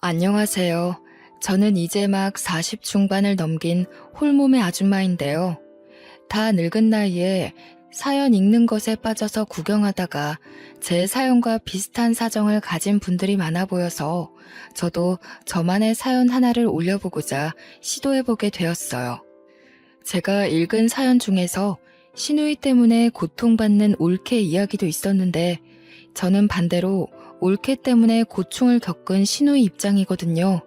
안녕하세요. 저는 이제 막 40 중반을 넘긴 홀몸의 아줌마인데요. 다 늙은 나이에 사연 읽는 것에 빠져서 구경하다가 제 사연과 비슷한 사정을 가진 분들이 많아 보여서 저도 저만의 사연 하나를 올려보고자 시도해보게 되었어요. 제가 읽은 사연 중에서 시누이 때문에 고통받는 올케 이야기도 있었는데 저는 반대로 올케 때문에 고충을 겪은 시누이 입장이거든요.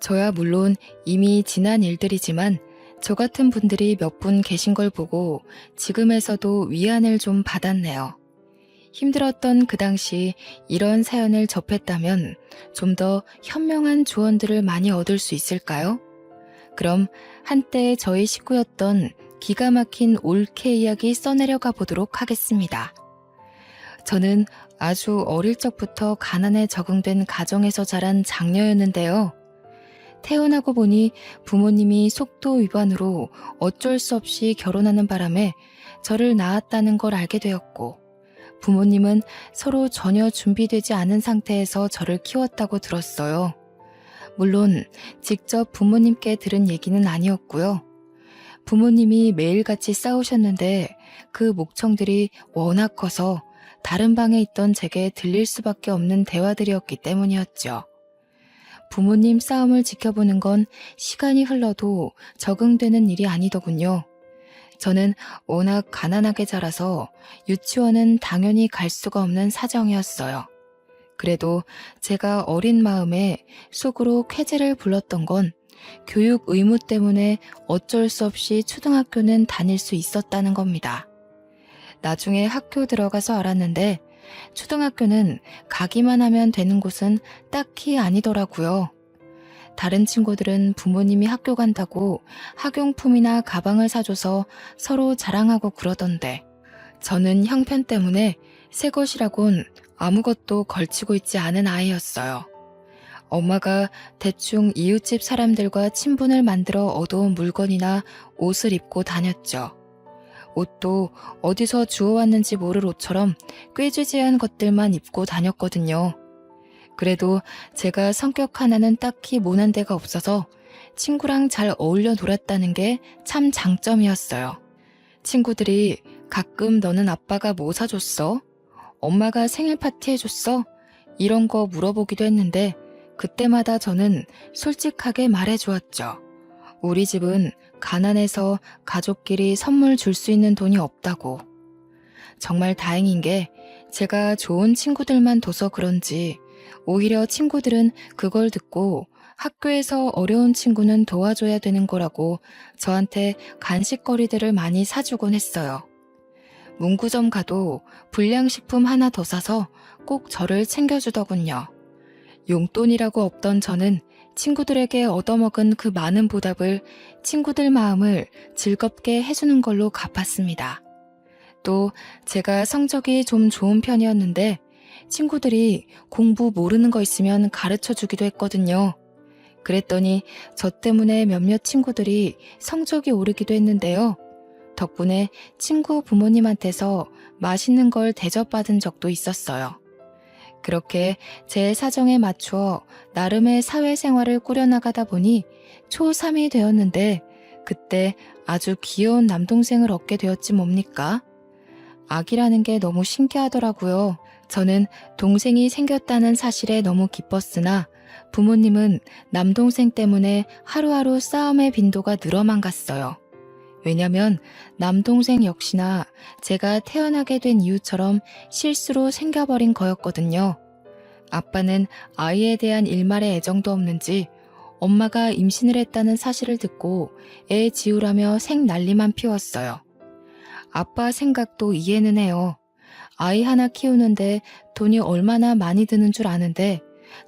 저야 물론 이미 지난 일들이지만 저 같은 분들이 몇 분 계신 걸 보고 지금에서도 위안을 좀 받았네요. 힘들었던 그 당시 이런 사연을 접했다면 좀 더 현명한 조언들을 많이 얻을 수 있을까요? 그럼 한때 저희 식구였던 기가 막힌 올케 이야기 써내려가 보도록 하겠습니다. 저는 아주 어릴 적부터 가난에 적응된 가정에서 자란 장녀였는데요. 태어나고 보니 부모님이 속도 위반으로 어쩔 수 없이 결혼하는 바람에 저를 낳았다는 걸 알게 되었고, 부모님은 서로 전혀 준비되지 않은 상태에서 저를 키웠다고 들었어요. 물론 직접 부모님께 들은 얘기는 아니었고요. 부모님이 매일같이 싸우셨는데 그 목청들이 워낙 커서 다른 방에 있던 제게 들릴 수밖에 없는 대화들이었기 때문이었죠. 부모님 싸움을 지켜보는 건 시간이 흘러도 적응되는 일이 아니더군요. 저는 워낙 가난하게 자라서 유치원은 당연히 갈 수가 없는 사정이었어요. 그래도 제가 어린 마음에 속으로 쾌재를 불렀던 건 교육 의무 때문에 어쩔 수 없이 초등학교는 다닐 수 있었다는 겁니다. 나중에 학교 들어가서 알았는데 초등학교는 가기만 하면 되는 곳은 딱히 아니더라고요. 다른 친구들은 부모님이 학교 간다고 학용품이나 가방을 사줘서 서로 자랑하고 그러던데 저는 형편 때문에 새 것이라곤 아무것도 걸치고 있지 않은 아이였어요. 엄마가 대충 이웃집 사람들과 친분을 만들어 얻어온 물건이나 옷을 입고 다녔죠. 옷도 어디서 주워왔는지 모를 옷처럼 꾀지지한 것들만 입고 다녔거든요. 그래도 제가 성격 하나는 딱히 모난 데가 없어서 친구랑 잘 어울려 놀았다는 게 참 장점이었어요. 친구들이 가끔 너는 아빠가 뭐 사줬어? 엄마가 생일 파티 해줬어? 이런 거 물어보기도 했는데 그때마다 저는 솔직하게 말해주었죠. 우리 집은 가난해서 가족끼리 선물 줄 수 있는 돈이 없다고. 정말 다행인 게 제가 좋은 친구들만 둬서 그런지 오히려 친구들은 그걸 듣고 학교에서 어려운 친구는 도와줘야 되는 거라고 저한테 간식거리들을 많이 사주곤 했어요. 문구점 가도 불량식품 하나 더 사서 꼭 저를 챙겨주더군요. 용돈이라고 없던 저는 친구들에게 얻어먹은 그 많은 보답을 친구들 마음을 즐겁게 해주는 걸로 갚았습니다. 또 제가 성적이 좀 좋은 편이었는데 친구들이 공부 모르는 거 있으면 가르쳐 주기도 했거든요. 그랬더니 저 때문에 몇몇 친구들이 성적이 오르기도 했는데요. 덕분에 친구 부모님한테서 맛있는 걸 대접받은 적도 있었어요. 그렇게 제 사정에 맞추어 나름의 사회생활을 꾸려나가다 보니 초3이 되었는데 그때 아주 귀여운 남동생을 얻게 되었지 뭡니까? 아기라는 게 너무 신기하더라고요. 저는 동생이 생겼다는 사실에 너무 기뻤으나 부모님은 남동생 때문에 하루하루 싸움의 빈도가 늘어만 갔어요. 왜냐면 남동생 역시나 제가 태어나게 된 이유처럼 실수로 생겨버린 거였거든요. 아빠는 아이에 대한 일말의 애정도 없는지 엄마가 임신을 했다는 사실을 듣고 애 지우라며 생난리만 피웠어요. 아빠 생각도 이해는 해요. 아이 하나 키우는데 돈이 얼마나 많이 드는 줄 아는데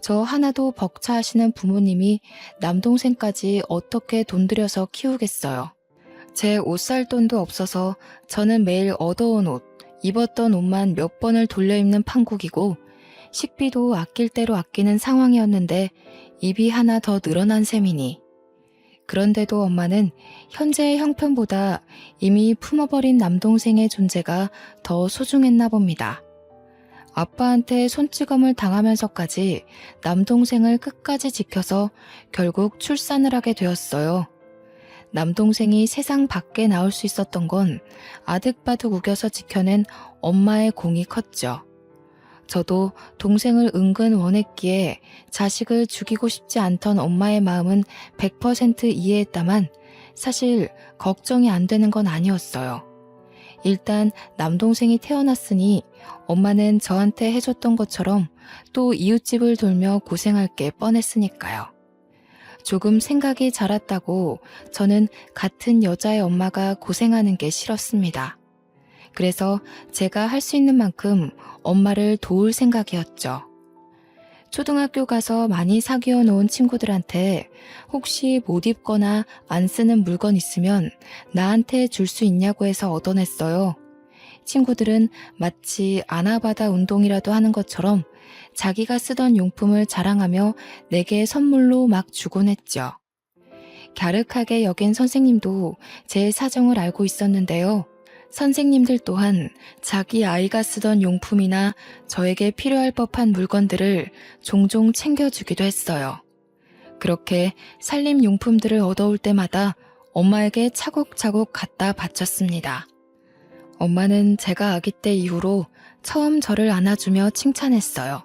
저 하나도 벅차하시는 부모님이 남동생까지 어떻게 돈 들여서 키우겠어요. 제 옷 살 돈도 없어서 저는 매일 얻어온 옷, 입었던 옷만 몇 번을 돌려 입는 판국이고 식비도 아낄 대로 아끼는 상황이었는데 입이 하나 더 늘어난 셈이니. 그런데도 엄마는 현재의 형편보다 이미 품어버린 남동생의 존재가 더 소중했나 봅니다. 아빠한테 손찌검을 당하면서까지 남동생을 끝까지 지켜서 결국 출산을 하게 되었어요. 남동생이 세상 밖에 나올 수 있었던 건 아득바득 우겨서 지켜낸 엄마의 공이 컸죠. 저도 동생을 은근 원했기에 자식을 죽이고 싶지 않던 엄마의 마음은 100% 이해했다만 사실 걱정이 안 되는 건 아니었어요. 일단 남동생이 태어났으니 엄마는 저한테 해줬던 것처럼 또 이웃집을 돌며 고생할 게 뻔했으니까요. 조금 생각이 자랐다고 저는 같은 여자의 엄마가 고생하는 게 싫었습니다. 그래서 제가 할 수 있는 만큼 엄마를 도울 생각이었죠. 초등학교 가서 많이 사귀어 놓은 친구들한테 혹시 못 입거나 안 쓰는 물건 있으면 나한테 줄 수 있냐고 해서 얻어냈어요. 친구들은 마치 아나바다 운동이라도 하는 것처럼 자기가 쓰던 용품을 자랑하며 내게 선물로 막 주곤 했죠. 갸륵하게 여긴 선생님도 제 사정을 알고 있었는데요. 선생님들 또한 자기 아이가 쓰던 용품이나 저에게 필요할 법한 물건들을 종종 챙겨주기도 했어요. 그렇게 살림용품들을 얻어올 때마다 엄마에게 차곡차곡 갖다 바쳤습니다. 엄마는 제가 아기 때 이후로 처음 저를 안아주며 칭찬했어요.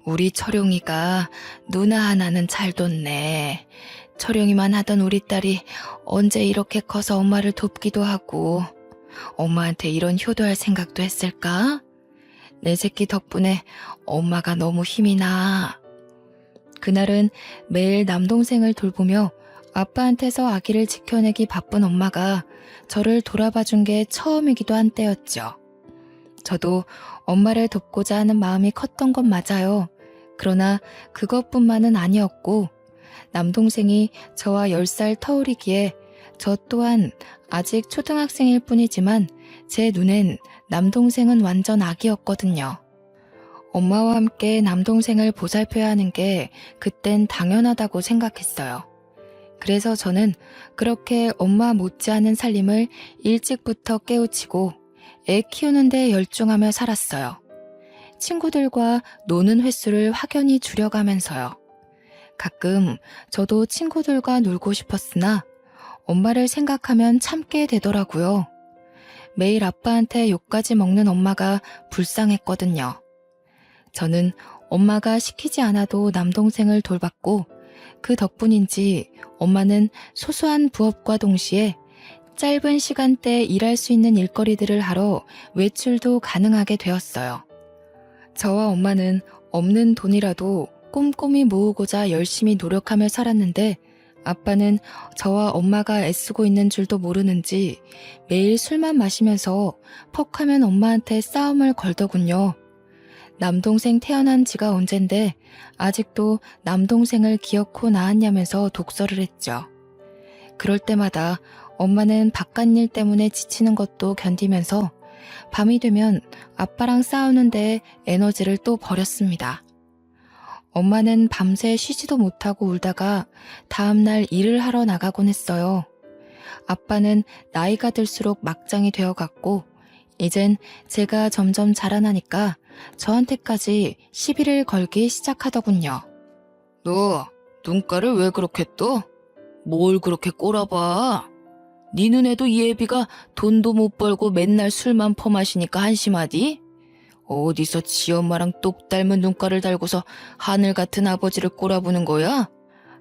우리 철용이가 누나 하나는 잘 뒀네. 철용이만 하던 우리 딸이 언제 이렇게 커서 엄마를 돕기도 하고 엄마한테 이런 효도할 생각도 했을까? 내 새끼 덕분에 엄마가 너무 힘이 나. 그날은 매일 남동생을 돌보며 아빠한테서 아기를 지켜내기 바쁜 엄마가 저를 돌아봐준 게 처음이기도 한 때였죠. 저도 엄마를 돕고자 하는 마음이 컸던 건 맞아요. 그러나 그것뿐만은 아니었고 남동생이 저와 10살 터울이기에 저 또한 아직 초등학생일 뿐이지만 제 눈엔 남동생은 완전 아기였거든요. 엄마와 함께 남동생을 보살펴야 하는 게 그땐 당연하다고 생각했어요. 그래서 저는 그렇게 엄마 못지않은 살림을 일찍부터 깨우치고 애 키우는 데 열중하며 살았어요. 친구들과 노는 횟수를 확연히 줄여가면서요. 가끔 저도 친구들과 놀고 싶었으나 엄마를 생각하면 참게 되더라고요. 매일 아빠한테 욕까지 먹는 엄마가 불쌍했거든요. 저는 엄마가 시키지 않아도 남동생을 돌봤고 그 덕분인지 엄마는 소소한 부업과 동시에 짧은 시간대에 일할 수 있는 일거리들을 하러 외출도 가능하게 되었어요. 저와 엄마는 없는 돈이라도 꼼꼼히 모으고자 열심히 노력하며 살았는데 아빠는 저와 엄마가 애쓰고 있는 줄도 모르는지 매일 술만 마시면서 퍽하면 엄마한테 싸움을 걸더군요. 남동생 태어난 지가 언젠데 아직도 남동생을 기어코 낳았냐면서 독설을 했죠. 그럴 때마다 엄마는 바깥일 때문에 지치는 것도 견디면서 밤이 되면 아빠랑 싸우는데 에너지를 또 버렸습니다. 엄마는 밤새 쉬지도 못하고 울다가 다음날 일을 하러 나가곤 했어요. 아빠는 나이가 들수록 막장이 되어갔고 이젠 제가 점점 자라나니까 저한테까지 시비를 걸기 시작하더군요. 너 눈가를 왜 그렇게 떠? 뭘 그렇게 꼬라봐? 네 눈에도 이 애비가 돈도 못 벌고 맨날 술만 퍼마시니까 한심하디? 어디서 지 엄마랑 똑 닮은 눈가를 달고서 하늘 같은 아버지를 꼬라보는 거야?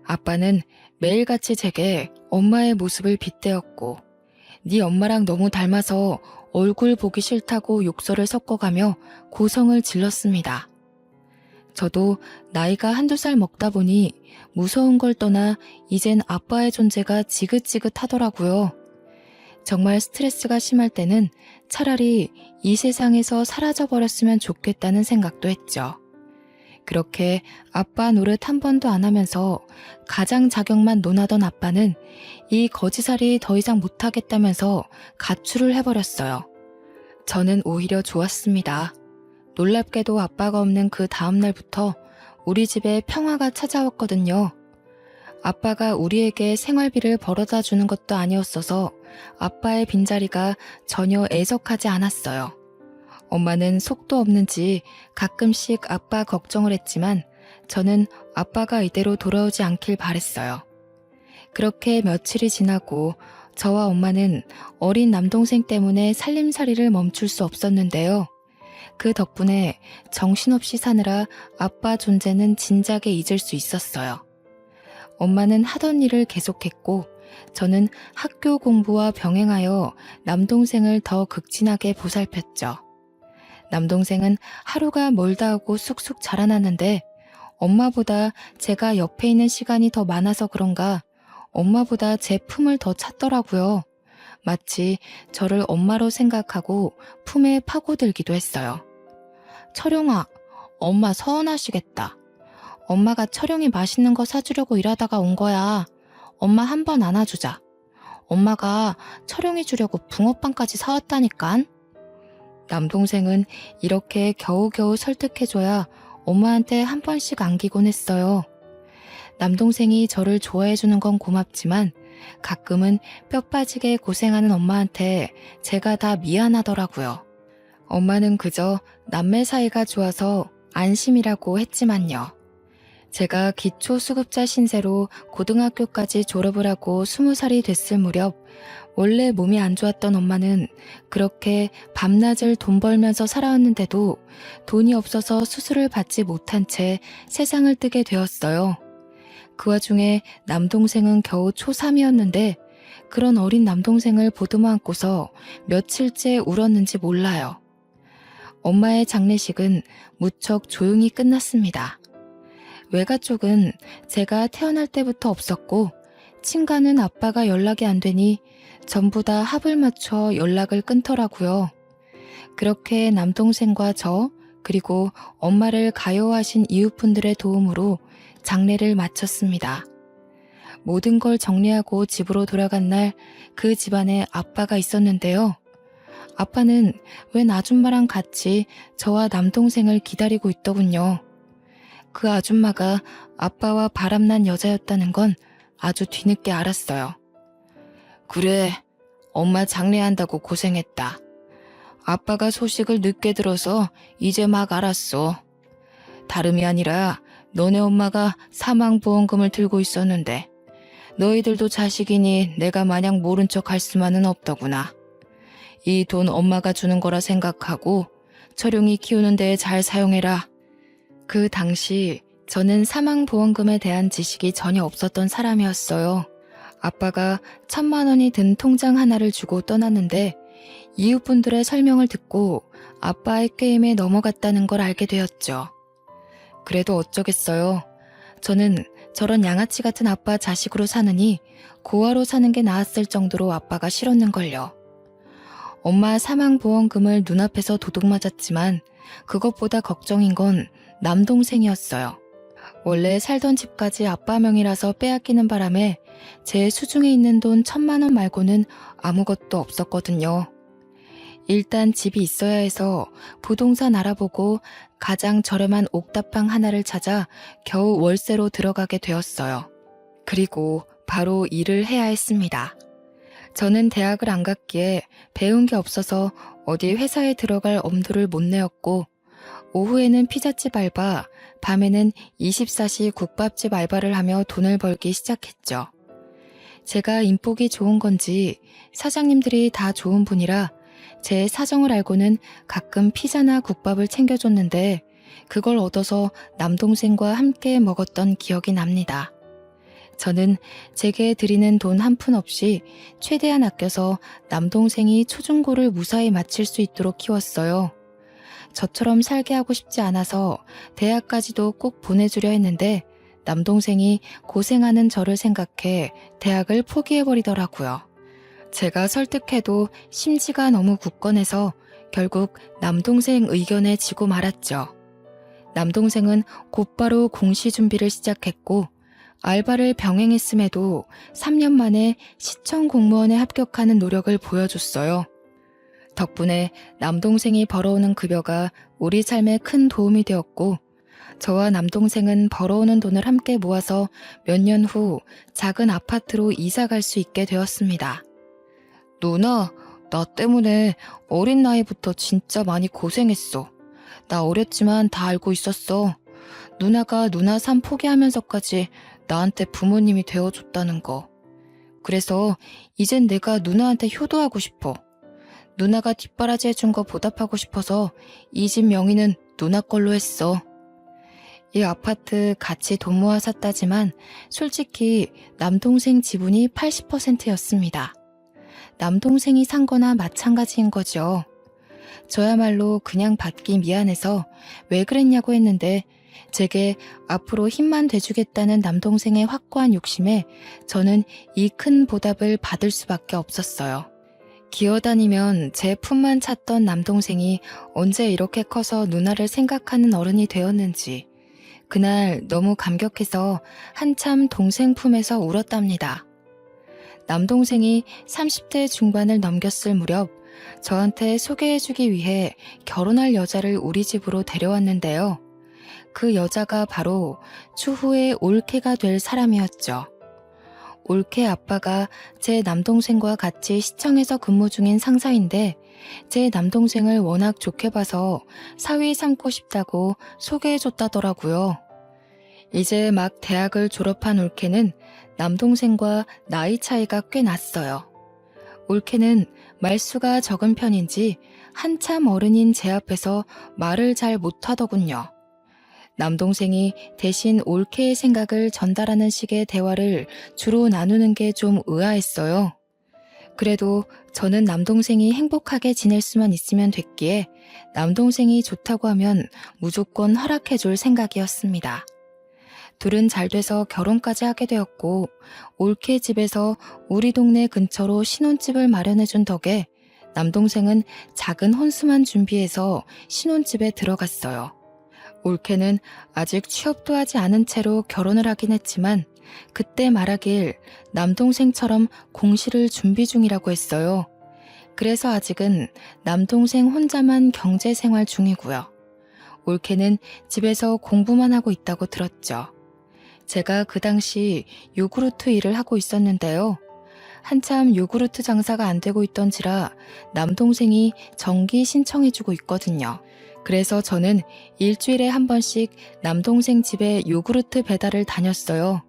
아빠는 매일같이 제게 엄마의 모습을 빗대었고 네 엄마랑 너무 닮아서 얼굴 보기 싫다고 욕설을 섞어가며 고성을 질렀습니다. 저도 나이가 한두 살 먹다 보니 무서운 걸 떠나 이젠 아빠의 존재가 지긋지긋하더라고요. 정말 스트레스가 심할 때는 차라리 이 세상에서 사라져버렸으면 좋겠다는 생각도 했죠. 그렇게 아빠 노릇 한 번도 안 하면서 가장 자격만 논하던 아빠는 이 거지살이 더 이상 못하겠다면서 가출을 해버렸어요. 저는 오히려 좋았습니다. 놀랍게도 아빠가 없는 그 다음 날부터 우리 집에 평화가 찾아왔거든요. 아빠가 우리에게 생활비를 벌어다 주는 것도 아니었어서 아빠의 빈자리가 전혀 애석하지 않았어요. 엄마는 속도 없는지 가끔씩 아빠 걱정을 했지만 저는 아빠가 이대로 돌아오지 않길 바랬어요. 그렇게 며칠이 지나고 저와 엄마는 어린 남동생 때문에 살림살이를 멈출 수 없었는데요. 그 덕분에 정신없이 사느라 아빠 존재는 진작에 잊을 수 있었어요. 엄마는 하던 일을 계속했고 저는 학교 공부와 병행하여 남동생을 더 극진하게 보살폈죠. 남동생은 하루가 멀다 하고 쑥쑥 자라났는데 엄마보다 제가 옆에 있는 시간이 더 많아서 그런가 엄마보다 제 품을 더 찾더라고요. 마치 저를 엄마로 생각하고 품에 파고들기도 했어요. 철용아, 엄마 서운하시겠다. 엄마가 철용이 맛있는 거 사주려고 일하다가 온 거야. 엄마 한 번 안아주자. 엄마가 철용이 주려고 붕어빵까지 사왔다니깐. 남동생은 이렇게 겨우겨우 설득해줘야 엄마한테 한 번씩 안기곤 했어요. 남동생이 저를 좋아해주는 건 고맙지만 가끔은 뼈 빠지게 고생하는 엄마한테 제가 다 미안하더라고요. 엄마는 그저 남매 사이가 좋아서 안심이라고 했지만요. 제가 기초수급자 신세로 고등학교까지 졸업을 하고 20살이 됐을 무렵 원래 몸이 안 좋았던 엄마는 그렇게 밤낮을 돈 벌면서 살아왔는데도 돈이 없어서 수술을 받지 못한 채 세상을 뜨게 되었어요. 그 와중에 남동생은 겨우 초3이었는데 그런 어린 남동생을 보듬어 안고서 며칠째 울었는지 몰라요. 엄마의 장례식은 무척 조용히 끝났습니다. 외가 쪽은 제가 태어날 때부터 없었고 친가는 아빠가 연락이 안 되니 전부 다 합을 맞춰 연락을 끊더라고요. 그렇게 남동생과 저 그리고 엄마를 가여워하신 이웃분들의 도움으로 장례를 마쳤습니다. 모든 걸 정리하고 집으로 돌아간 날 그 집안에 아빠가 있었는데요. 아빠는 웬 아줌마랑 같이 저와 남동생을 기다리고 있더군요. 그 아줌마가 아빠와 바람난 여자였다는 건 아주 뒤늦게 알았어요. 그래, 엄마 장례한다고 고생했다. 아빠가 소식을 늦게 들어서 이제 막 알았어. 다름이 아니라 너네 엄마가 사망보험금을 들고 있었는데 너희들도 자식이니 내가 마냥 모른 척 할 수만은 없더구나. 이 돈 엄마가 주는 거라 생각하고 철용이 키우는 데에 잘 사용해라. 그 당시 저는 사망보험금에 대한 지식이 전혀 없었던 사람이었어요. 아빠가 1,000만 원이 든 통장 하나를 주고 떠났는데 이웃분들의 설명을 듣고 아빠의 게임에 넘어갔다는 걸 알게 되었죠. 그래도 어쩌겠어요. 저는 저런 양아치 같은 아빠 자식으로 사느니 고아로 사는 게 나았을 정도로 아빠가 싫었는걸요. 엄마 사망보험금을 눈앞에서 도둑 맞았지만 그것보다 걱정인 건 남동생이었어요. 원래 살던 집까지 아빠 명의라서 빼앗기는 바람에 제 수중에 있는 돈 1,000만 원 말고는 아무것도 없었거든요. 일단 집이 있어야 해서 부동산 알아보고 가장 저렴한 옥탑방 하나를 찾아 겨우 월세로 들어가게 되었어요. 그리고 바로 일을 해야 했습니다. 저는 대학을 안 갔기에 배운 게 없어서 어디 회사에 들어갈 엄두를 못 내었고 오후에는 피자집 알바, 밤에는 24시 국밥집 알바를 하며 돈을 벌기 시작했죠. 제가 인복이 좋은 건지 사장님들이 다 좋은 분이라 제 사정을 알고는 가끔 피자나 국밥을 챙겨줬는데 그걸 얻어서 남동생과 함께 먹었던 기억이 납니다. 저는 제게 드리는 돈 한 푼 없이 최대한 아껴서 남동생이 초중고를 무사히 마칠 수 있도록 키웠어요. 저처럼 살게 하고 싶지 않아서 대학까지도 꼭 보내주려 했는데 남동생이 고생하는 저를 생각해 대학을 포기해버리더라고요. 제가 설득해도 심지가 너무 굳건해서 결국 남동생 의견에 지고 말았죠. 남동생은 곧바로 공시 준비를 시작했고 알바를 병행했음에도 3년 만에 시청 공무원에 합격하는 노력을 보여줬어요. 덕분에 남동생이 벌어오는 급여가 우리 삶에 큰 도움이 되었고 저와 남동생은 벌어오는 돈을 함께 모아서 몇 년 후 작은 아파트로 이사 갈 수 있게 되었습니다. 누나, 나 때문에 어린 나이부터 진짜 많이 고생했어. 나 어렸지만 다 알고 있었어. 누나가 누나 삶 포기하면서까지 나한테 부모님이 되어줬다는 거. 그래서 이젠 내가 누나한테 효도하고 싶어. 누나가 뒷바라지 해준 거 보답하고 싶어서 이 집 명의는 누나 걸로 했어. 이 아파트 같이 돈 모아 샀다지만 솔직히 남동생 지분이 80%였습니다. 남동생이 산 거나 마찬가지인 거죠. 저야말로 그냥 받기 미안해서 왜 그랬냐고 했는데 제게 앞으로 힘만 돼주겠다는 남동생의 확고한 욕심에 저는 이 큰 보답을 받을 수밖에 없었어요. 기어다니면 제 품만 찾던 남동생이 언제 이렇게 커서 누나를 생각하는 어른이 되었는지 그날 너무 감격해서 한참 동생 품에서 울었답니다. 남동생이 30대 중반을 넘겼을 무렵 저한테 소개해주기 위해 결혼할 여자를 우리 집으로 데려왔는데요. 그 여자가 바로 추후에 올케가 될 사람이었죠. 올케 아빠가 제 남동생과 같이 시청에서 근무 중인 상사인데 제 남동생을 워낙 좋게 봐서 사위 삼고 싶다고 소개해줬다더라고요. 이제 막 대학을 졸업한 올케는 남동생과 나이 차이가 꽤 났어요. 올케는 말수가 적은 편인지 한참 어른인 제 앞에서 말을 잘 못하더군요. 남동생이 대신 올케의 생각을 전달하는 식의 대화를 주로 나누는 게 좀 의아했어요. 그래도 저는 남동생이 행복하게 지낼 수만 있으면 됐기에 남동생이 좋다고 하면 무조건 허락해줄 생각이었습니다. 둘은 잘 돼서 결혼까지 하게 되었고 올케 집에서 우리 동네 근처로 신혼집을 마련해준 덕에 남동생은 작은 혼수만 준비해서 신혼집에 들어갔어요. 올케는 아직 취업도 하지 않은 채로 결혼을 하긴 했지만 그때 말하길 남동생처럼 공시를 준비 중이라고 했어요. 그래서 아직은 남동생 혼자만 경제생활 중이고요. 올케는 집에서 공부만 하고 있다고 들었죠. 제가 그 당시 요구르트 일을 하고 있었는데요. 한참 요구르트 장사가 안 되고 있던지라 남동생이 정기 신청해주고 있거든요. 그래서 저는 일주일에 한 번씩 남동생 집에 요구르트 배달을 다녔어요.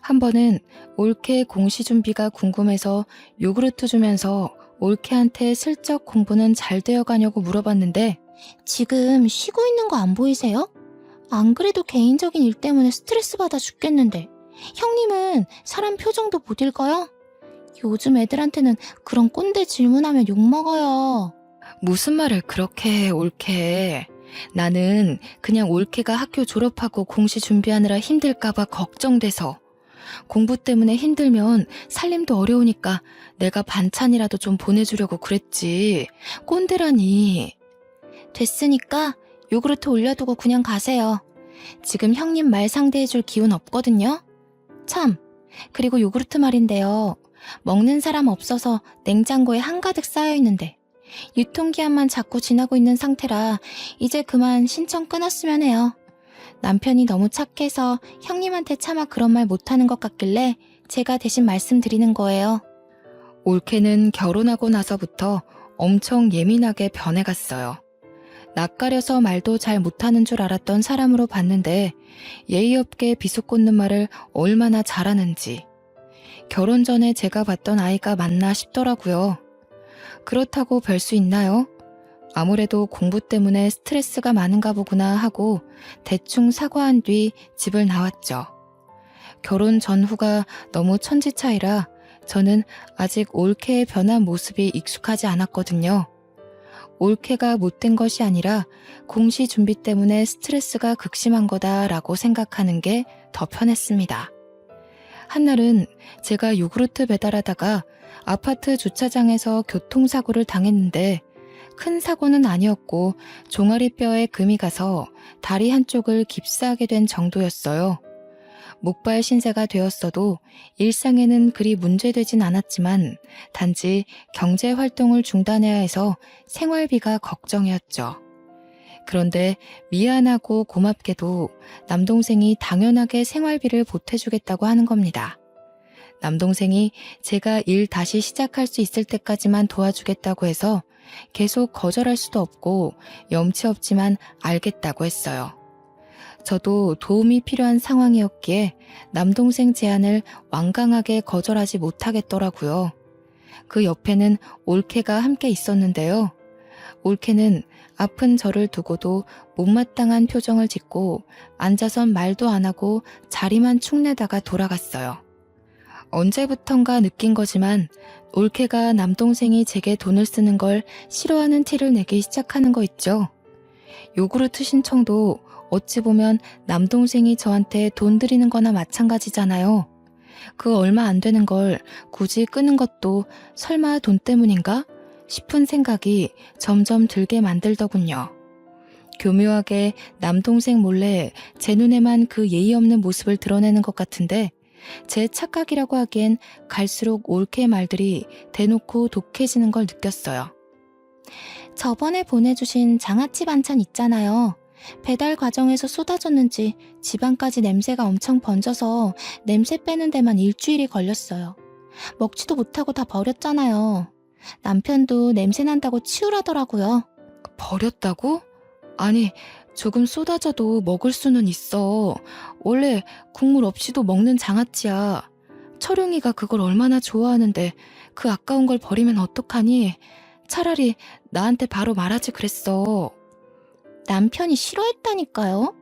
한 번은 올케 공시 준비가 궁금해서 요구르트 주면서 올케한테 슬쩍 공부는 잘 되어가냐고 물어봤는데 지금 쉬고 있는 거 안 보이세요? 안 그래도 개인적인 일 때문에 스트레스 받아 죽겠는데 형님은 사람 표정도 못 읽어요? 요즘 애들한테는 그런 꼰대 질문하면 욕먹어요. 무슨 말을 그렇게 해, 올케. 나는 그냥 올케가 학교 졸업하고 공시 준비하느라 힘들까봐 걱정돼서 공부 때문에 힘들면 살림도 어려우니까 내가 반찬이라도 좀 보내주려고 그랬지. 꼰대라니. 됐으니까 요구르트 올려두고 그냥 가세요. 지금 형님 말 상대해줄 기운 없거든요. 참, 그리고 요구르트 말인데요. 먹는 사람 없어서 냉장고에 한가득 쌓여있는데 유통기한만 자꾸 지나고 있는 상태라 이제 그만 신청 끊었으면 해요. 남편이 너무 착해서 형님한테 차마 그런 말 못하는 것 같길래 제가 대신 말씀드리는 거예요. 올케는 결혼하고 나서부터 엄청 예민하게 변해갔어요. 낯가려서 말도 잘 못하는 줄 알았던 사람으로 봤는데 예의 없게 비속꽂는 말을 얼마나 잘하는지. 결혼 전에 제가 봤던 아이가 맞나 싶더라고요. 그렇다고 별 수 있나요? 아무래도 공부 때문에 스트레스가 많은가 보구나 하고 대충 사과한 뒤 집을 나왔죠. 결혼 전후가 너무 천지 차이라 저는 아직 올케의 변한 모습이 익숙하지 않았거든요. 올케가 못된 것이 아니라 공시 준비 때문에 스트레스가 극심한 거다라고 생각하는 게 더 편했습니다. 한날은 제가 요구르트 배달하다가 아파트 주차장에서 교통사고를 당했는데 큰 사고는 아니었고 종아리뼈에 금이 가서 다리 한쪽을 깁스하게 된 정도였어요. 목발 신세가 되었어도 일상에는 그리 문제되진 않았지만 단지 경제 활동을 중단해야 해서 생활비가 걱정이었죠. 그런데 미안하고 고맙게도 남동생이 당연하게 생활비를 보태주겠다고 하는 겁니다. 남동생이 제가 일 다시 시작할 수 있을 때까지만 도와주겠다고 해서 계속 거절할 수도 없고 염치 없지만 알겠다고 했어요. 저도 도움이 필요한 상황이었기에 남동생 제안을 완강하게 거절하지 못하겠더라고요. 그 옆에는 올케가 함께 있었는데요. 올케는 아픈 저를 두고도 못마땅한 표정을 짓고 앉아선 말도 안 하고 자리만 축내다가 돌아갔어요. 언제부턴가 느낀 거지만 올케가 남동생이 제게 돈을 쓰는 걸 싫어하는 티를 내기 시작하는 거 있죠. 요구르트 신청도 어찌 보면 남동생이 저한테 돈 드리는 거나 마찬가지잖아요. 그 얼마 안 되는 걸 굳이 끄는 것도 설마 돈 때문인가 싶은 생각이 점점 들게 만들더군요. 교묘하게 남동생 몰래 제 눈에만 그 예의 없는 모습을 드러내는 것 같은데 제 착각이라고 하기엔 갈수록 올케의 말들이 대놓고 독해지는 걸 느꼈어요. 저번에 보내주신 장아찌 반찬 있잖아요. 배달 과정에서 쏟아졌는지 집안까지 냄새가 엄청 번져서 냄새 빼는 데만 일주일이 걸렸어요. 먹지도 못하고 다 버렸잖아요. 남편도 냄새 난다고 치우라더라고요. 버렸다고? 아니, 조금 쏟아져도 먹을 수는 있어. 원래 국물 없이도 먹는 장아찌야. 철웅이가 그걸 얼마나 좋아하는데 그 아까운 걸 버리면 어떡하니? 차라리 나한테 바로 말하지 그랬어. 남편이 싫어했다니까요.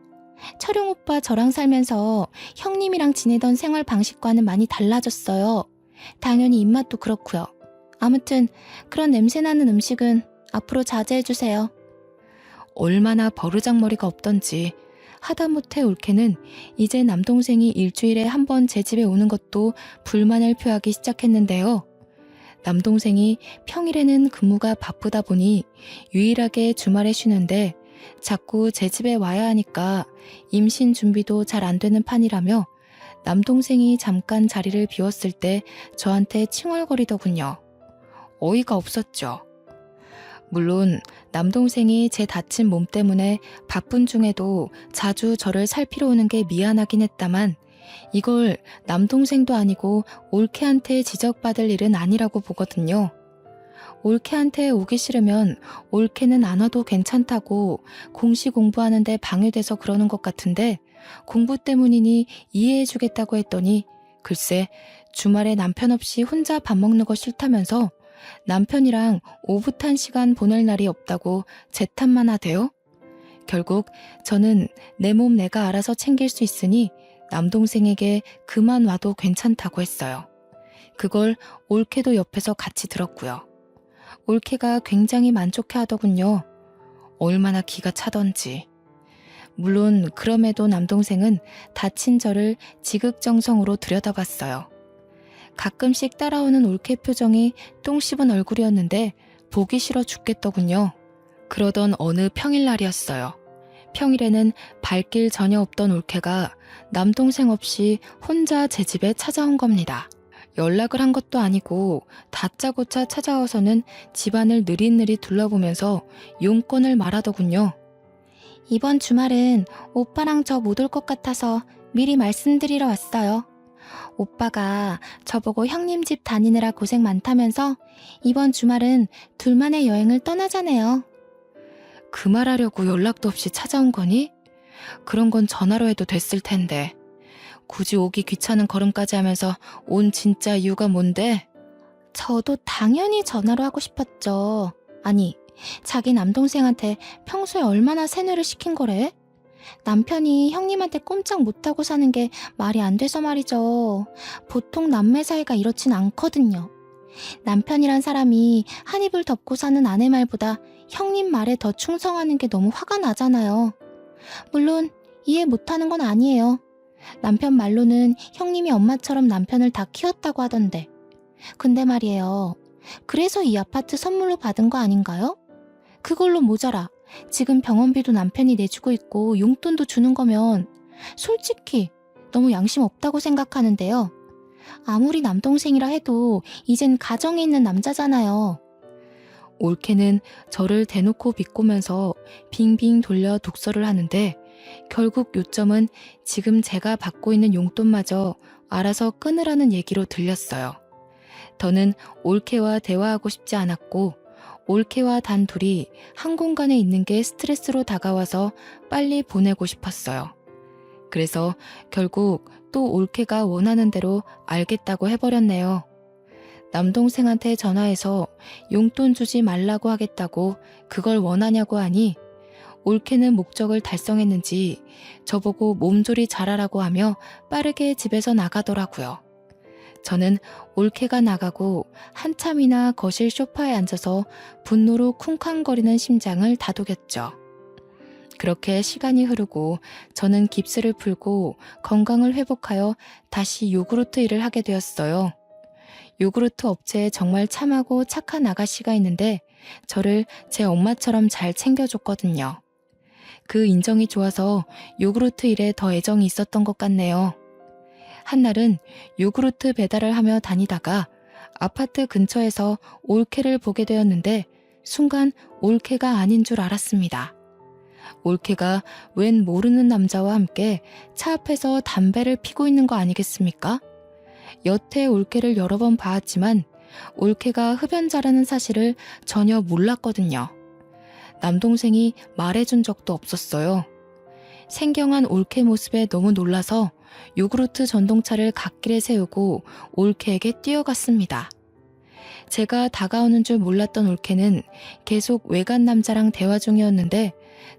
철용 오빠 저랑 살면서 형님이랑 지내던 생활 방식과는 많이 달라졌어요. 당연히 입맛도 그렇고요. 아무튼 그런 냄새나는 음식은 앞으로 자제해주세요. 얼마나 버르장머리가 없던지 하다못해 올케는 이제 남동생이 일주일에 한 번 제 집에 오는 것도 불만을 표하기 시작했는데요. 남동생이 평일에는 근무가 바쁘다 보니 유일하게 주말에 쉬는데 자꾸 제 집에 와야 하니까 임신 준비도 잘 안 되는 판이라며 남동생이 잠깐 자리를 비웠을 때 저한테 칭얼거리더군요. 어이가 없었죠. 물론 남동생이 제 다친 몸 때문에 바쁜 중에도 자주 저를 살피러 오는 게 미안하긴 했다만 이걸 남동생도 아니고 올케한테 지적받을 일은 아니라고 보거든요. 올케한테 오기 싫으면 올케는 안 와도 괜찮다고 공시 공부하는데 방해돼서 그러는 것 같은데 공부 때문이니 이해해주겠다고 했더니 글쎄 주말에 남편 없이 혼자 밥 먹는 거 싫다면서 남편이랑 오붓한 시간 보낼 날이 없다고 제 탓만 하대요. 결국 저는 내 몸 내가 알아서 챙길 수 있으니 남동생에게 그만 와도 괜찮다고 했어요. 그걸 올케도 옆에서 같이 들었고요. 올케가 굉장히 만족해 하더군요. 얼마나 기가 차던지. 물론 그럼에도 남동생은 다친 저를 지극정성으로 들여다봤어요. 가끔씩 따라오는 올케 표정이 똥 씹은 얼굴이었는데 보기 싫어 죽겠더군요. 그러던 어느 평일날이었어요. 평일에는 발길 전혀 없던 올케가 남동생 없이 혼자 제 집에 찾아온 겁니다. 연락을 한 것도 아니고 다짜고짜 찾아와서는 집안을 느릿느릿 둘러보면서 용건을 말하더군요. 이번 주말은 오빠랑 저 못 올 것 같아서 미리 말씀드리러 왔어요. 오빠가 저보고 형님 집 다니느라 고생 많다면서 이번 주말은 둘만의 여행을 떠나자네요. 그 말하려고 연락도 없이 찾아온 거니? 그런 건 전화로 해도 됐을 텐데. 굳이 오기 귀찮은 걸음까지 하면서 온 진짜 이유가 뭔데? 저도 당연히 전화로 하고 싶었죠. 아니, 자기 남동생한테 평소에 얼마나 세뇌를 시킨 거래? 남편이 형님한테 꼼짝 못하고 사는 게 말이 안 돼서 말이죠. 보통 남매 사이가 이렇진 않거든요. 남편이란 사람이 한 입을 덮고 사는 아내 말보다 형님 말에 더 충성하는 게 너무 화가 나잖아요. 물론 이해 못하는 건 아니에요. 남편 말로는 형님이 엄마처럼 남편을 다 키웠다고 하던데. 근데 말이에요. 그래서 이 아파트 선물로 받은 거 아닌가요? 그걸로 모자라 지금 병원비도 남편이 내주고 있고 용돈도 주는 거면 솔직히 너무 양심 없다고 생각하는데요. 아무리 남동생이라 해도 이젠 가정에 있는 남자잖아요. 올케는 저를 대놓고 비꼬면서 빙빙 돌려 독설을 하는데 결국 요점은 지금 제가 받고 있는 용돈마저 알아서 끊으라는 얘기로 들렸어요. 더는 올케와 대화하고 싶지 않았고 올케와 단 둘이 한 공간에 있는 게 스트레스로 다가와서 빨리 보내고 싶었어요. 그래서 결국 또 올케가 원하는 대로 알겠다고 해버렸네요. 남동생한테 전화해서 용돈 주지 말라고 하겠다고 그걸 원하냐고 하니 올케는 목적을 달성했는지 저보고 몸조리 잘하라고 하며 빠르게 집에서 나가더라고요. 저는 올케가 나가고 한참이나 거실 소파에 앉아서 분노로 쿵쾅거리는 심장을 다독였죠. 그렇게 시간이 흐르고 저는 깁스를 풀고 건강을 회복하여 다시 요구르트 일을 하게 되었어요. 요구르트 업체에 정말 참하고 착한 아가씨가 있는데 저를 제 엄마처럼 잘 챙겨줬거든요. 그 인정이 좋아서 요구르트 일에 더 애정이 있었던 것 같네요. 한날은 요구르트 배달을 하며 다니다가 아파트 근처에서 올케를 보게 되었는데 순간 올케가 아닌 줄 알았습니다. 올케가 웬 모르는 남자와 함께 차 앞에서 담배를 피고 있는 거 아니겠습니까? 여태 올케를 여러 번 봐왔지만 올케가 흡연자라는 사실을 전혀 몰랐거든요. 남동생이 말해준 적도 없었어요. 생경한 올케 모습에 너무 놀라서 요구르트 전동차를 갓길에 세우고 올케에게 뛰어갔습니다. 제가 다가오는 줄 몰랐던 올케는 계속 외간 남자랑 대화 중이었는데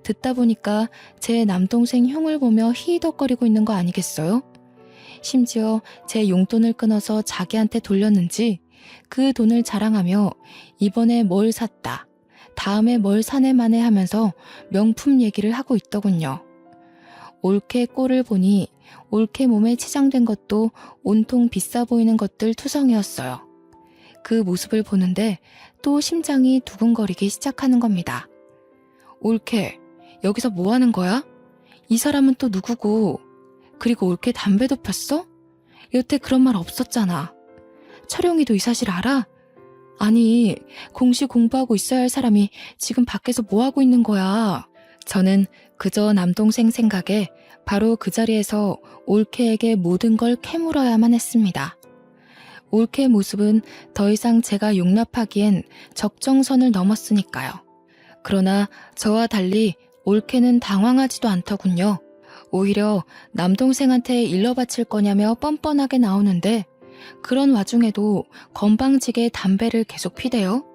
듣다 보니까 제 남동생 흉을 보며 히히덕거리고 있는 거 아니겠어요? 심지어 제 용돈을 끊어서 자기한테 돌렸는지 그 돈을 자랑하며 이번에 뭘 샀다, 다음에 뭘 사네 마네 하면서 명품 얘기를 하고 있더군요. 올케 꼴을 보니 올케 몸에 치장된 것도 온통 비싸 보이는 것들 투성이었어요. 그 모습을 보는데 또 심장이 두근거리기 시작하는 겁니다. 올케, 여기서 뭐 하는 거야? 이 사람은 또 누구고? 그리고 올케 담배도 폈어? 여태 그런 말 없었잖아. 철용이도 이 사실 알아? 아니, 공시 공부하고 있어야 할 사람이 지금 밖에서 뭐 하고 있는 거야? 저는 그저 남동생 생각에 바로 그 자리에서 올케에게 모든 걸 캐물어야만 했습니다. 올케의 모습은 더 이상 제가 용납하기엔 적정선을 넘었으니까요. 그러나 저와 달리 올케는 당황하지도 않더군요. 오히려 남동생한테 일러 바칠 거냐며 뻔뻔하게 나오는데 그런 와중에도 건방지게 담배를 계속 피대요.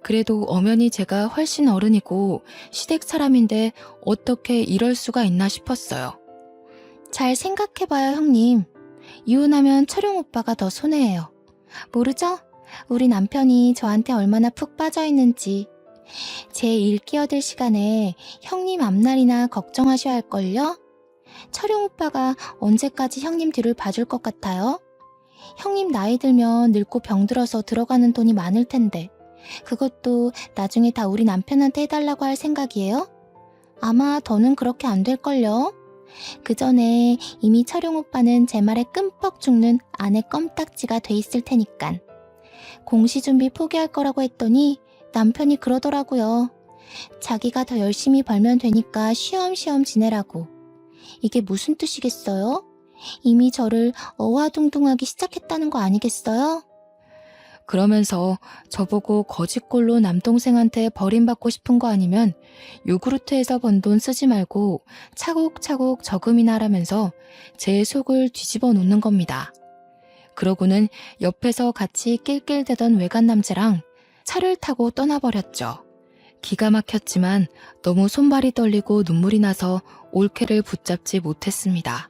그래도 엄연히 제가 훨씬 어른이고 시댁 사람인데 어떻게 이럴 수가 있나 싶었어요. 잘 생각해봐요, 형님. 이혼하면 철용 오빠가 더 손해예요. 모르죠? 우리 남편이 저한테 얼마나 푹 빠져있는지. 제 일 끼어들 시간에 형님 앞날이나 걱정하셔야 할걸요? 철용 오빠가 언제까지 형님 뒤를 봐줄 것 같아요? 형님 나이 들면 늙고 병들어서 들어가는 돈이 많을 텐데 그것도 나중에 다 우리 남편한테 해달라고 할 생각이에요? 아마 더는 그렇게 안 될걸요? 그 전에 이미 철용 오빠는 제 말에 끔뻑 죽는 아내 껌딱지가 돼 있을 테니깐. 공시 준비 포기할 거라고 했더니 남편이 그러더라고요. 자기가 더 열심히 벌면 되니까 쉬엄쉬엄 지내라고. 이게 무슨 뜻이겠어요? 이미 저를 어화둥둥하기 시작했다는 거 아니겠어요? 그러면서 저보고 거짓골로 남동생한테 버림받고 싶은 거 아니면 요구르트에서 번 돈 쓰지 말고 차곡차곡 저금이나 하라면서 제 속을 뒤집어 놓는 겁니다. 그러고는 옆에서 같이 낄낄대던 외간 남자랑 차를 타고 떠나버렸죠. 기가 막혔지만 너무 손발이 떨리고 눈물이 나서 올케를 붙잡지 못했습니다.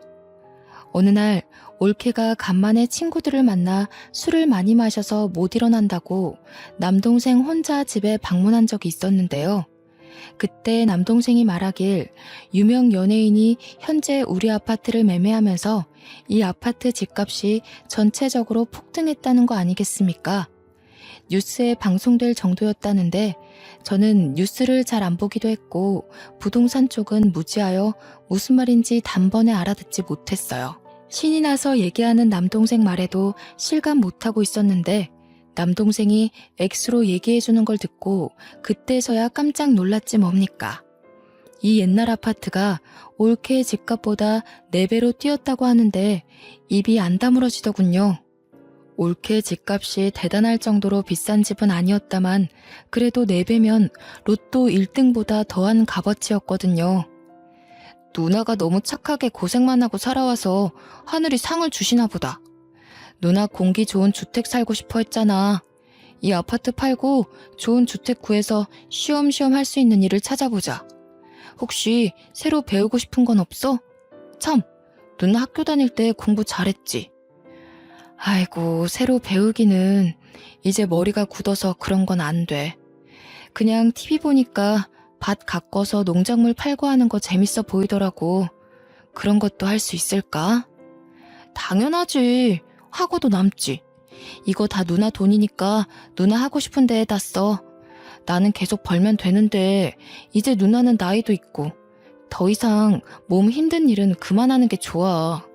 어느 날 올케가 간만에 친구들을 만나 술을 많이 마셔서 못 일어난다고 남동생 혼자 집에 방문한 적이 있었는데요. 그때 남동생이 말하길 유명 연예인이 현재 우리 아파트를 매매하면서 이 아파트 집값이 전체적으로 폭등했다는 거 아니겠습니까? 뉴스에 방송될 정도였다는데 저는 뉴스를 잘 안 보기도 했고 부동산 쪽은 무지하여 무슨 말인지 단번에 알아듣지 못했어요. 신이 나서 얘기하는 남동생 말에도 실감 못하고 있었는데 남동생이 X로 얘기해주는 걸 듣고 그때서야 깜짝 놀랐지 뭡니까. 이 옛날 아파트가 올케의 집값보다 4배로 뛰었다고 하는데 입이 안 다물어지더군요. 올케의 집값이 대단할 정도로 비싼 집은 아니었다만 그래도 4배면 로또 1등보다 더한 값어치였거든요. 누나가 너무 착하게 고생만 하고 살아와서 하늘이 상을 주시나 보다. 누나 공기 좋은 주택 살고 싶어 했잖아. 이 아파트 팔고 좋은 주택 구해서 쉬엄쉬엄 할 수 있는 일을 찾아보자. 혹시 새로 배우고 싶은 건 없어? 참, 누나 학교 다닐 때 공부 잘했지. 아이고, 새로 배우기는 이제 머리가 굳어서 그런 건 안 돼. 그냥 TV 보니까 밭 가꿔서 농작물 팔고 하는 거 재밌어 보이더라고. 그런 것도 할 수 있을까? 당연하지. 하고도 남지. 이거 다 누나 돈이니까 누나 하고 싶은 데에다 써. 나는 계속 벌면 되는데 이제 누나는 나이도 있고 더 이상 몸 힘든 일은 그만하는 게 좋아.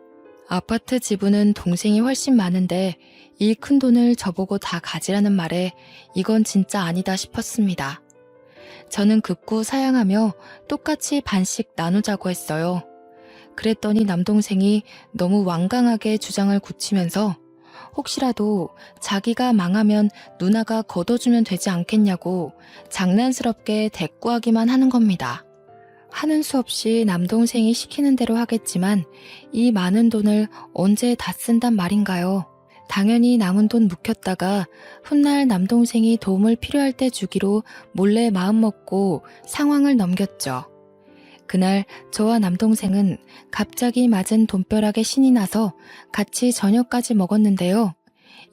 아파트 지분은 동생이 훨씬 많은데 이 큰 돈을 저보고 다 가지라는 말에 이건 진짜 아니다 싶었습니다. 저는 극구 사양하며 똑같이 반씩 나누자고 했어요. 그랬더니 남동생이 너무 완강하게 주장을 굳히면서 혹시라도 자기가 망하면 누나가 걷어주면 되지 않겠냐고 장난스럽게 대꾸하기만 하는 겁니다. 하는 수 없이 남동생이 시키는 대로 하겠지만 이 많은 돈을 언제 다 쓴단 말인가요? 당연히 남은 돈 묵혔다가 훗날 남동생이 도움을 필요할 때 주기로 몰래 마음먹고 상황을 넘겼죠. 그날 저와 남동생은 갑자기 맞은 돈벼락에 신이 나서 같이 저녁까지 먹었는데요.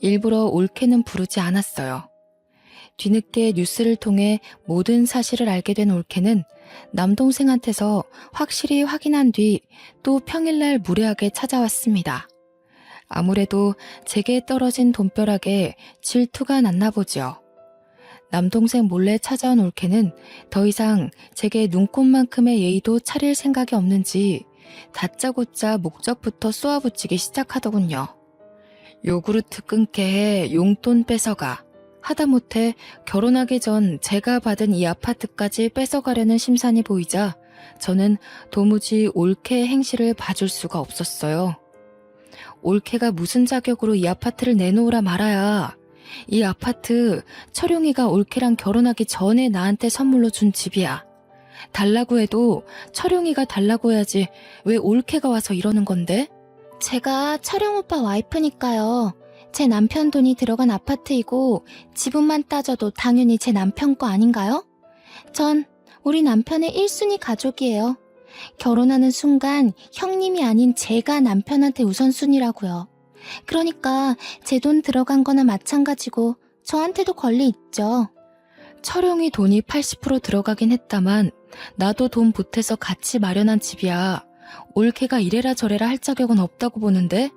일부러 올케는 부르지 않았어요. 뒤늦게 뉴스를 통해 모든 사실을 알게 된 올케는 남동생한테서 확실히 확인한 뒤 또 평일날 무례하게 찾아왔습니다. 아무래도 제게 떨어진 돈벼락에 질투가 났나 보죠. 남동생 몰래 찾아온 올케는 더 이상 제게 눈꼽만큼의 예의도 차릴 생각이 없는지 다짜고짜 목적부터 쏘아붙이기 시작하더군요. 요구르트 끊게 해, 용돈 뺏어가. 하다못해 결혼하기 전 제가 받은 이 아파트까지 뺏어가려는 심산이 보이자 저는 도무지 올케의 행실을 봐줄 수가 없었어요. 올케가 무슨 자격으로 이 아파트를 내놓으라 말아야. 이 아파트 철용이가 올케랑 결혼하기 전에 나한테 선물로 준 집이야. 달라고 해도 철용이가 달라고 해야지 왜 올케가 와서 이러는 건데? 제가 철용 오빠 와이프니까요. 제 남편 돈이 들어간 아파트이고 지분만 따져도 당연히 제 남편 거 아닌가요? 전 우리 남편의 1순위 가족이에요. 결혼하는 순간 형님이 아닌 제가 남편한테 우선순위라고요. 그러니까 제 돈 들어간 거나 마찬가지고 저한테도 권리 있죠. 철용이 돈이 80% 들어가긴 했다만 나도 돈 보태서 같이 마련한 집이야. 올케가 이래라 저래라 할 자격은 없다고 보는데?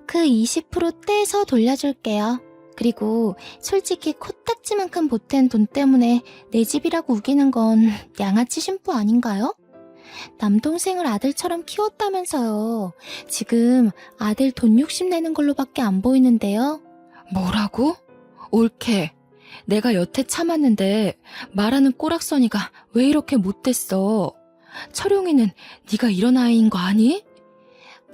그 20% 떼서 돌려줄게요. 그리고 솔직히 코딱지만큼 보탠 돈 때문에 내 집이라고 우기는 건 양아치 심보 아닌가요? 남동생을 아들처럼 키웠다면서요. 지금 아들 돈 욕심내는 걸로밖에 안 보이는데요. 뭐라고? 올케, 내가 여태 참았는데 말하는 꼬락서니가 왜 이렇게 못됐어? 철용이는 네가 이런 아이인 거 아니?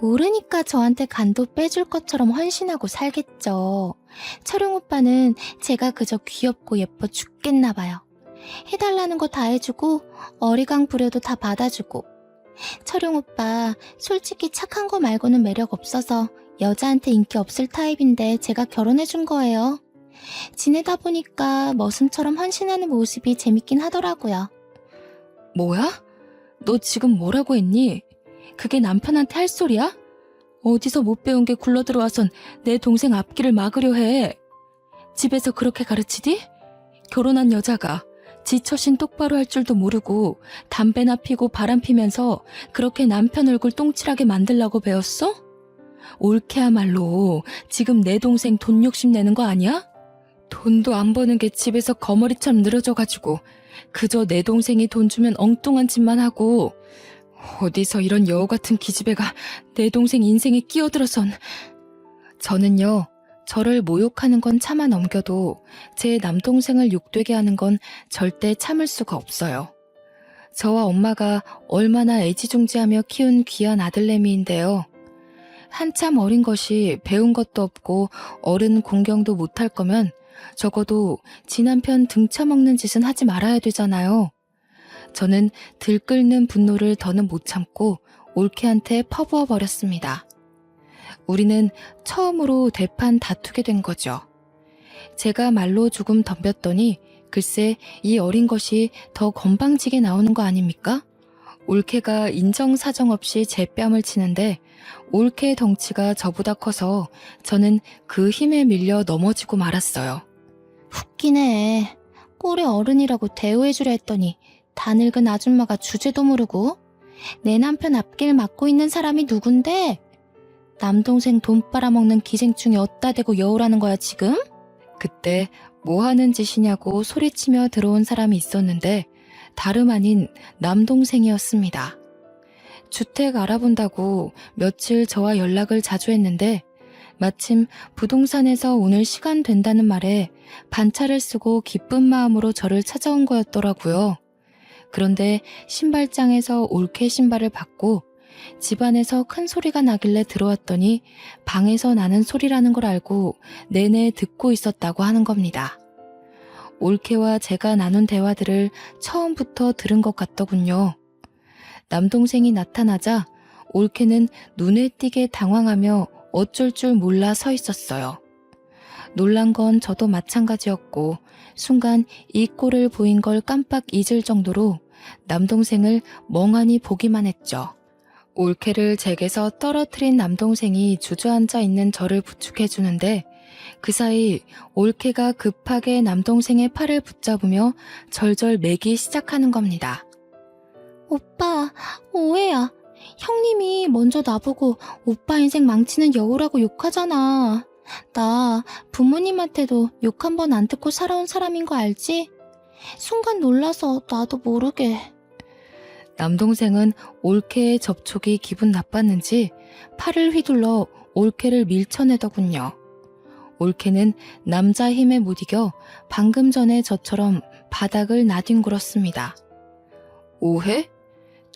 모르니까 저한테 간도 빼줄 것처럼 헌신하고 살겠죠. 철용 오빠는 제가 그저 귀엽고 예뻐 죽겠나 봐요. 해달라는 거 다 해주고 어리광 부려도 다 받아주고. 철용 오빠 솔직히 착한 거 말고는 매력 없어서 여자한테 인기 없을 타입인데 제가 결혼해준 거예요. 지내다 보니까 머슴처럼 헌신하는 모습이 재밌긴 하더라고요. 뭐야? 너 지금 뭐라고 했니? 그게 남편한테 할 소리야? 어디서 못 배운 게 굴러들어와선 내 동생 앞길을 막으려 해. 집에서 그렇게 가르치디? 결혼한 여자가 지 처신 똑바로 할 줄도 모르고 담배나 피고 바람 피면서 그렇게 남편 얼굴 똥칠하게 만들라고 배웠어? 올케야말로 지금 내 동생 돈 욕심 내는 거 아니야? 돈도 안 버는 게 집에서 거머리처럼 늘어져가지고 그저 내 동생이 돈 주면 엉뚱한 짓만 하고 어디서 이런 여우 같은 기집애가 내 동생 인생에 끼어들어선. 저는요, 저를 모욕하는 건 참아 넘겨도 제 남동생을 욕되게 하는 건 절대 참을 수가 없어요. 저와 엄마가 얼마나 애지중지하며 키운 귀한 아들내미인데요. 한참 어린 것이 배운 것도 없고 어른 공경도 못할 거면 적어도 지 남편 등쳐먹는 짓은 하지 말아야 되잖아요. 저는 들끓는 분노를 더는 못 참고 올케한테 퍼부어 버렸습니다. 우리는 처음으로 대판 다투게 된 거죠. 제가 말로 조금 덤볐더니 글쎄 이 어린 것이 더 건방지게 나오는 거 아닙니까? 올케가 인정사정 없이 제 뺨을 치는데 올케의 덩치가 저보다 커서 저는 그 힘에 밀려 넘어지고 말았어요. 웃기네. 꼴의 어른이라고 대우해주려 했더니 다 늙은 아줌마가 주제도 모르고. 내 남편 앞길 막고 있는 사람이 누군데? 남동생 돈 빨아먹는 기생충이 어디다 대고 여우라는 거야 지금? 그때 뭐 하는 짓이냐고 소리치며 들어온 사람이 있었는데 다름 아닌 남동생이었습니다. 주택 알아본다고 며칠 저와 연락을 자주 했는데 마침 부동산에서 오늘 시간 된다는 말에 반차를 쓰고 기쁜 마음으로 저를 찾아온 거였더라고요. 그런데 신발장에서 올케 신발을 받고 집안에서 큰 소리가 나길래 들어왔더니 방에서 나는 소리라는 걸 알고 내내 듣고 있었다고 하는 겁니다. 올케와 제가 나눈 대화들을 처음부터 들은 것 같더군요. 남동생이 나타나자 올케는 눈에 띄게 당황하며 어쩔 줄 몰라 서 있었어요. 놀란 건 저도 마찬가지였고 순간 이 꼴을 보인 걸 깜빡 잊을 정도로 남동생을 멍하니 보기만 했죠. 올케를 제게서 떨어뜨린 남동생이 주저앉아 있는 저를 부축해주는데 그 사이 올케가 급하게 남동생의 팔을 붙잡으며 절절 매기 시작하는 겁니다. 오빠, 오해야. 형님이 먼저 나보고 오빠 인생 망치는 여우라고 욕하잖아. 나 부모님한테도 욕 한 번 안 듣고 살아온 사람인 거 알지? 순간 놀라서 나도 모르게. 남동생은 올케의 접촉이 기분 나빴는지 팔을 휘둘러 올케를 밀쳐내더군요. 올케는 남자 힘에 못 이겨 방금 전에 저처럼 바닥을 나뒹굴었습니다. 오해?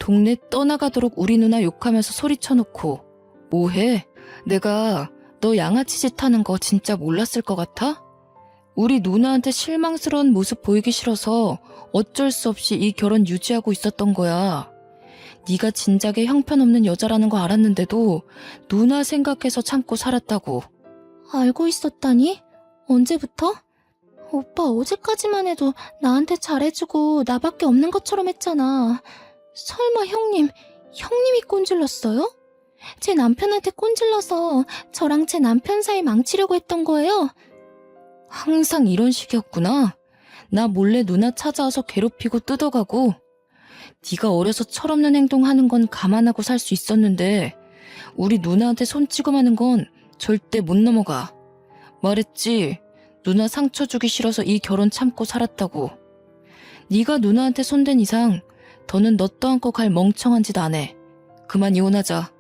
동네 떠나가도록 우리 누나 욕하면서 소리쳐놓고 오해? 내가 너 양아치 짓 하는 거 진짜 몰랐을 것 같아? 우리 누나한테 실망스러운 모습 보이기 싫어서 어쩔 수 없이 이 결혼 유지하고 있었던 거야. 네가 진작에 형편없는 여자라는 거 알았는데도 누나 생각해서 참고 살았다고. 알고 있었다니? 언제부터? 오빠 어제까지만 해도 나한테 잘해주고 나밖에 없는 것처럼 했잖아. 설마 형님이 꼰질렀어요? 제 남편한테 꼰질러서 저랑 제 남편 사이 망치려고 했던 거예요? 항상 이런 식이었구나. 나 몰래 누나 찾아와서 괴롭히고 뜯어가고 네가 어려서 철없는 행동하는 건 감안하고 살 수 있었는데 우리 누나한테 손찌검하는 건 절대 못 넘어가. 말했지. 누나 상처 주기 싫어서 이 결혼 참고 살았다고. 네가 누나한테 손댄 이상 더는 너 떠안고 갈 멍청한 짓 안 해. 그만 이혼하자.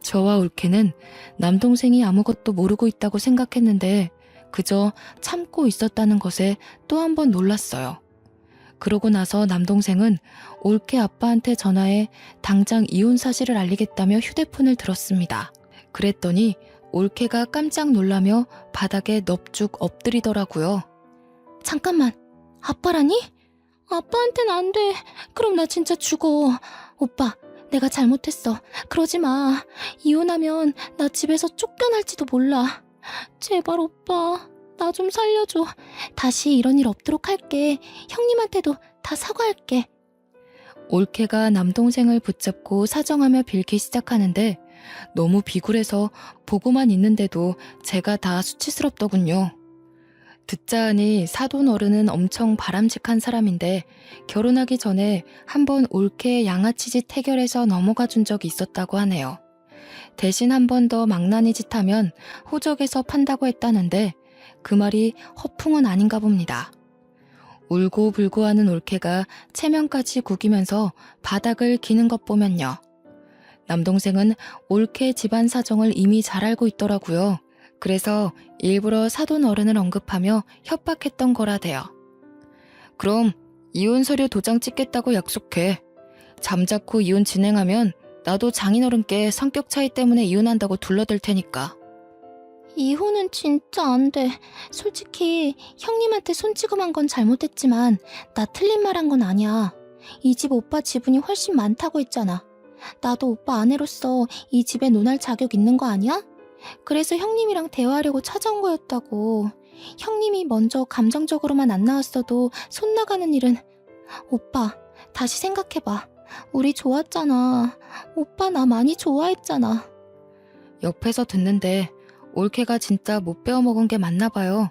저와 올케는 남동생이 아무것도 모르고 있다고 생각했는데 그저 참고 있었다는 것에 또 한 번 놀랐어요. 그러고 나서 남동생은 올케 아빠한테 전화해 당장 이혼 사실을 알리겠다며 휴대폰을 들었습니다. 그랬더니 올케가 깜짝 놀라며 바닥에 넙죽 엎드리더라고요. 잠깐만, 아빠라니? 아빠한텐 안 돼. 그럼 나 진짜 죽어. 오빠, 내가 잘못했어. 그러지 마. 이혼하면 나 집에서 쫓겨날지도 몰라. 제발 오빠, 나 좀 살려줘. 다시 이런 일 없도록 할게. 형님한테도 다 사과할게. 올케가 남동생을 붙잡고 사정하며 빌기 시작하는데 너무 비굴해서 보고만 있는데도 제가 다 수치스럽더군요. 듣자 하니 사돈 어른은 엄청 바람직한 사람인데 결혼하기 전에 한번 올케의 양아치짓 해결해서 넘어가 준 적이 있었다고 하네요. 대신 한 번 더 망나니 짓 하면 호적에서 판다고 했다는데 그 말이 허풍은 아닌가 봅니다. 울고불고 하는 올케가 체면까지 구기면서 바닥을 기는 것 보면요. 남동생은 올케 집안 사정을 이미 잘 알고 있더라고요. 그래서 일부러 사돈 어른을 언급하며 협박했던 거라대요. 그럼 이혼 서류 도장 찍겠다고 약속해. 잠자코 이혼 진행하면 나도 장인어른께 성격 차이 때문에 이혼한다고 둘러댈 테니까. 이혼은 진짜 안 돼. 솔직히 형님한테 손찌검한 건 잘못했지만 나 틀린 말 한 건 아니야. 이 집 오빠 지분이 훨씬 많다고 했잖아. 나도 오빠 아내로서 이 집에 논할 자격 있는 거 아니야? 그래서 형님이랑 대화하려고 찾아온 거였다고. 형님이 먼저 감정적으로만 안 나왔어도 손 나가는 일은... 오빠, 다시 생각해봐. 우리 좋았잖아. 오빠 나 많이 좋아했잖아. 옆에서 듣는데 올케가 진짜 못 배워먹은 게 맞나 봐요.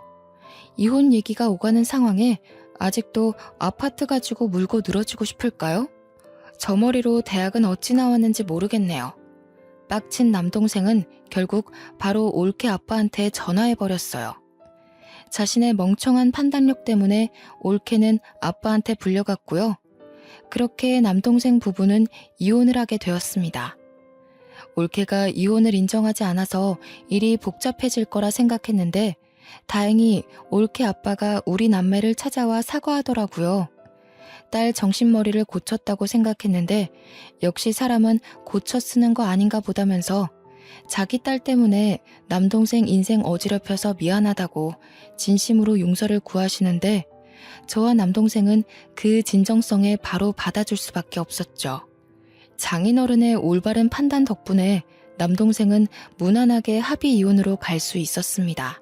이혼 얘기가 오가는 상황에 아직도 아파트 가지고 물고 늘어지고 싶을까요? 저 머리로 대학은 어찌 나왔는지 모르겠네요. 빡친 남동생은 결국 바로 올케 아빠한테 전화해버렸어요. 자신의 멍청한 판단력 때문에 올케는 아빠한테 불려갔고요. 그렇게 남동생 부부는 이혼을 하게 되었습니다. 올케가 이혼을 인정하지 않아서 일이 복잡해질 거라 생각했는데 다행히 올케 아빠가 우리 남매를 찾아와 사과하더라고요. 딸 정신머리를 고쳤다고 생각했는데 역시 사람은 고쳐 쓰는 거 아닌가 보다면서 자기 딸 때문에 남동생 인생 어지럽혀서 미안하다고 진심으로 용서를 구하시는데 저와 남동생은 그 진정성에 바로 받아줄 수밖에 없었죠. 장인어른의 올바른 판단 덕분에 남동생은 무난하게 합의 이혼으로 갈 수 있었습니다.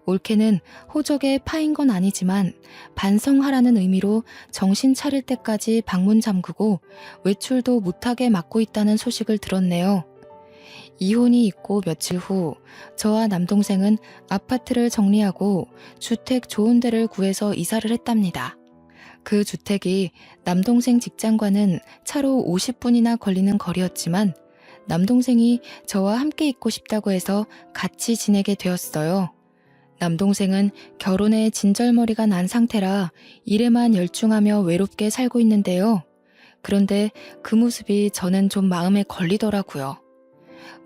올케는 호적에 파인 건 아니지만 반성하라는 의미로 정신 차릴 때까지 방문 잠그고 외출도 못하게 막고 있다는 소식을 들었네요. 이혼이 있고 며칠 후 저와 남동생은 아파트를 정리하고 주택 좋은 데를 구해서 이사를 했답니다. 그 주택이 남동생 직장과는 차로 50분이나 걸리는 거리였지만 남동생이 저와 함께 있고 싶다고 해서 같이 지내게 되었어요. 남동생은 결혼에 진절머리가 난 상태라 일에만 열중하며 외롭게 살고 있는데요. 그런데 그 모습이 저는 좀 마음에 걸리더라고요.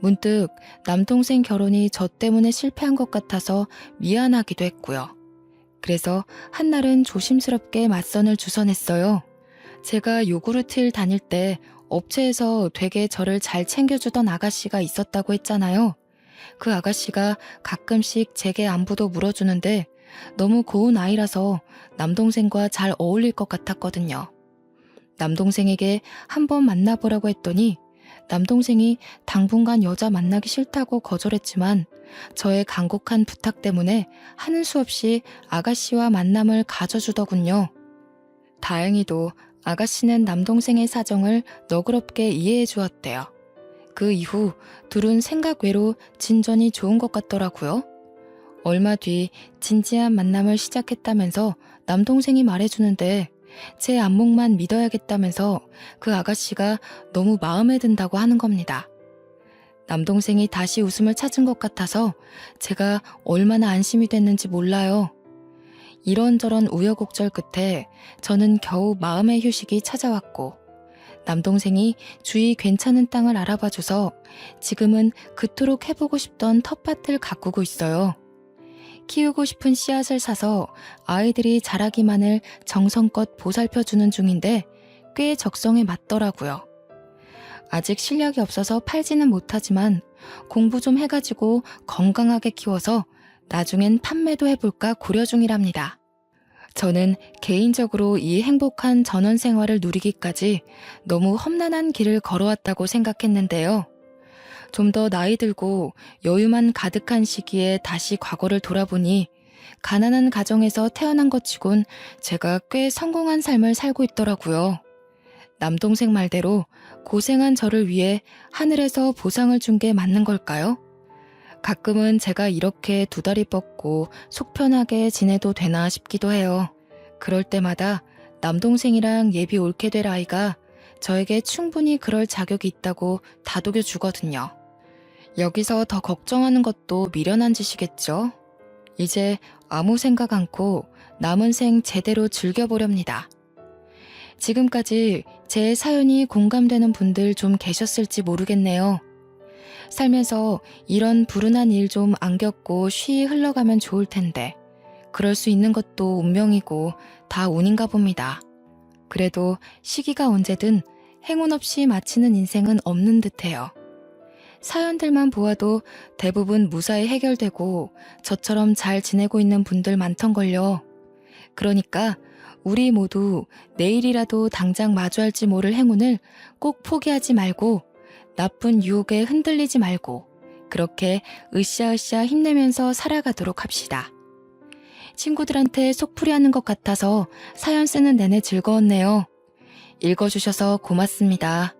문득 남동생 결혼이 저 때문에 실패한 것 같아서 미안하기도 했고요. 그래서 한날은 조심스럽게 맞선을 주선했어요. 제가 요구르트를 다닐 때 업체에서 되게 저를 잘 챙겨주던 아가씨가 있었다고 했잖아요. 그 아가씨가 가끔씩 제게 안부도 물어주는데 너무 고운 아이라서 남동생과 잘 어울릴 것 같았거든요. 남동생에게 한번 만나보라고 했더니 남동생이 당분간 여자 만나기 싫다고 거절했지만 저의 간곡한 부탁 때문에 하는 수 없이 아가씨와 만남을 가져주더군요. 다행히도 아가씨는 남동생의 사정을 너그럽게 이해해 주었대요. 그 이후 둘은 생각 외로 진전이 좋은 것 같더라고요. 얼마 뒤 진지한 만남을 시작했다면서 남동생이 말해주는데 제 안목만 믿어야겠다면서 그 아가씨가 너무 마음에 든다고 하는 겁니다. 남동생이 다시 웃음을 찾은 것 같아서 제가 얼마나 안심이 됐는지 몰라요. 이런저런 우여곡절 끝에 저는 겨우 마음의 휴식이 찾아왔고 남동생이 주위 괜찮은 땅을 알아봐줘서 지금은 그토록 해보고 싶던 텃밭을 가꾸고 있어요. 키우고 싶은 씨앗을 사서 아이들이 자라기만을 정성껏 보살펴주는 중인데 꽤 적성에 맞더라고요. 아직 실력이 없어서 팔지는 못하지만 공부 좀 해가지고 건강하게 키워서 나중엔 판매도 해볼까 고려 중이랍니다. 저는 개인적으로 이 행복한 전원 생활을 누리기까지 너무 험난한 길을 걸어왔다고 생각했는데요. 좀 더 나이 들고 여유만 가득한 시기에 다시 과거를 돌아보니 가난한 가정에서 태어난 것 치곤 제가 꽤 성공한 삶을 살고 있더라고요. 남동생 말대로 고생한 저를 위해 하늘에서 보상을 준 게 맞는 걸까요? 가끔은 제가 이렇게 두 다리 뻗고 속 편하게 지내도 되나 싶기도 해요. 그럴 때마다 남동생이랑 예비 옳게 될 아이가 저에게 충분히 그럴 자격이 있다고 다독여 주거든요. 여기서 더 걱정하는 것도 미련한 짓이겠죠? 이제 아무 생각 않고 남은 생 제대로 즐겨보렵니다. 지금까지 제 사연이 공감되는 분들 좀 계셨을지 모르겠네요. 살면서 이런 불운한 일 좀 안 겪고 쉬이 흘러가면 좋을 텐데 그럴 수 있는 것도 운명이고 다 운인가 봅니다. 그래도 시기가 언제든 행운 없이 마치는 인생은 없는 듯해요. 사연들만 보아도 대부분 무사히 해결되고 저처럼 잘 지내고 있는 분들 많던걸요. 그러니까 우리 모두 내일이라도 당장 마주할지 모를 행운을 꼭 포기하지 말고 나쁜 유혹에 흔들리지 말고 그렇게 으쌰으쌰 힘내면서 살아가도록 합시다. 친구들한테 속풀이하는 것 같아서 사연 쓰는 내내 즐거웠네요. 읽어주셔서 고맙습니다.